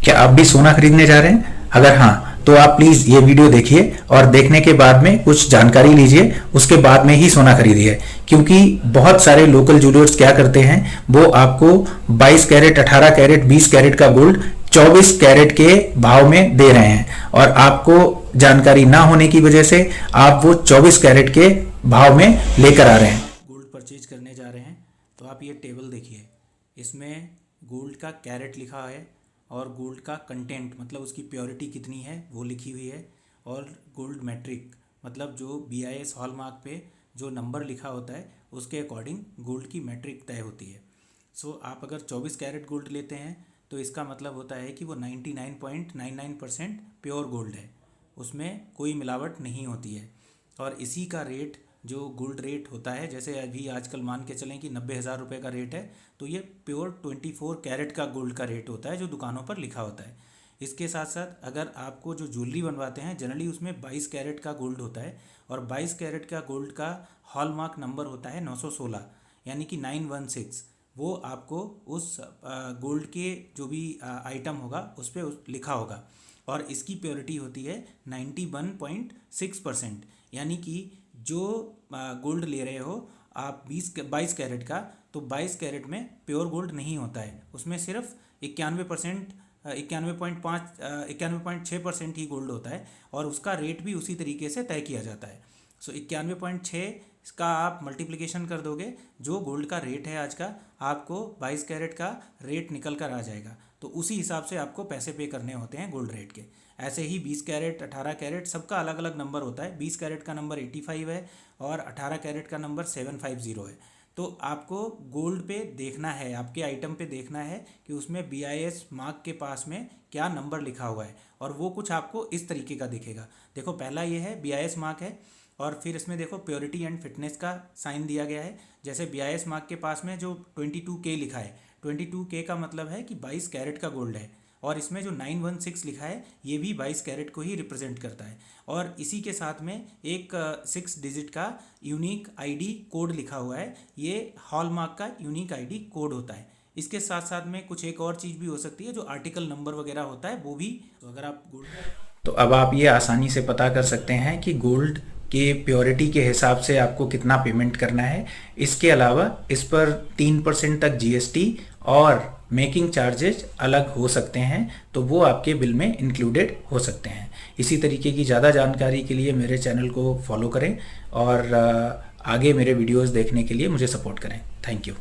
क्या आप भी सोना खरीदने जा रहे हैं? अगर हाँ, तो आप प्लीज ये वीडियो देखिए और देखने के बाद में कुछ जानकारी लीजिए, उसके बाद में ही सोना खरीदिए। क्योंकि बहुत सारे लोकल ज्वेलर्स क्या करते हैं, वो आपको 22 कैरेट, 18 कैरेट, 20 कैरेट का गोल्ड 24 कैरेट के भाव में दे रहे हैं, और आपको जानकारी ना होने की वजह से आप वो 24 कैरेट के भाव में लेकर आ रहे हैं। गोल्ड परचेज करने जा रहे हैं तो आप ये टेबल देखिए, इसमें गोल्ड का कैरेट लिखा है और गोल्ड का कंटेंट मतलब उसकी प्योरिटी कितनी है वो लिखी हुई है, और गोल्ड मैट्रिक मतलब जो BIS हॉलमार्क पे जो नंबर लिखा होता है उसके अकॉर्डिंग गोल्ड की मैट्रिक तय होती है। सो आप अगर 24 कैरेट गोल्ड लेते हैं तो इसका मतलब होता है कि वो 99.99% प्योर गोल्ड है, उसमें कोई मिलावट नहीं होती है। और इसी का रेट जो गोल्ड रेट होता है, जैसे अभी आजकल मान के चलें कि 90,000 रुपये का रेट है, तो ये प्योर 24 कैरेट का गोल्ड का रेट होता है जो दुकानों पर लिखा होता है। इसके साथ साथ अगर आपको जो ज्वेलरी बनवाते हैं जनरली उसमें 22 कैरेट का गोल्ड होता है, और 22 कैरेट का गोल्ड का हॉलमार्क नंबर होता है 916 यानी कि 916। वो आपको उस गोल्ड के जो भी आइटम होगा उस पर लिखा होगा, और इसकी प्योरिटी होती है 91.6%। यानी कि जो गोल्ड ले रहे हो आप 22 कैरेट का, तो 22 कैरेट में प्योर गोल्ड नहीं होता है, उसमें सिर्फ 91%, 91.6% ही गोल्ड होता है, और उसका रेट भी उसी तरीके से तय किया जाता है। सो 91.6 का आप मल्टीप्लिकेशन कर दोगे, जो गोल्ड का रेट है आज का, आपको 22 कैरेट का रेट निकल कर आ जाएगा। तो उसी हिसाब से आपको पैसे पे करने होते हैं गोल्ड रेट के। ऐसे ही 20 कैरेट, 18 कैरेट सबका अलग अलग नंबर होता है। 20 कैरेट का नंबर 85 है और 18 कैरेट का नंबर 750 है। तो आपको गोल्ड पे देखना है, आपके आइटम पे देखना है कि उसमें BIS मार्क के पास में क्या नंबर लिखा हुआ है, और वो कुछ आपको इस तरीके का दिखेगा। देखो पहला ये है BIS मार्क है, और फिर इसमें देखो प्योरिटी एंड फिटनेस का साइन दिया गया है। जैसे BIS मार्क के पास में जो 22K लिखा है, 22K का मतलब है कि 22 कैरेट का गोल्ड है, और इसमें जो 916 लिखा है ये भी 22 कैरेट को ही रिप्रेजेंट करता है। और इसी के साथ में एक 6 डिजिट का यूनिक ID कोड लिखा हुआ है, ये हॉलमार्क का यूनिक ID कोड होता है। इसके साथ साथ में कुछ एक और चीज़ भी हो सकती है, जो आर्टिकल नंबर वगैरह होता है वो भी। तो अगर आप गोल्ड, तो अब आप ये आसानी से पता कर सकते हैं कि गोल्ड के प्योरिटी के हिसाब से आपको कितना पेमेंट करना है। इसके अलावा इस पर 3% तक GST और मेकिंग चार्जेस अलग हो सकते हैं, तो वो आपके बिल में इंक्लूडेड हो सकते हैं। इसी तरीके की ज़्यादा जानकारी के लिए मेरे चैनल को फॉलो करें, और आगे मेरे वीडियोस देखने के लिए मुझे सपोर्ट करें। Thank you.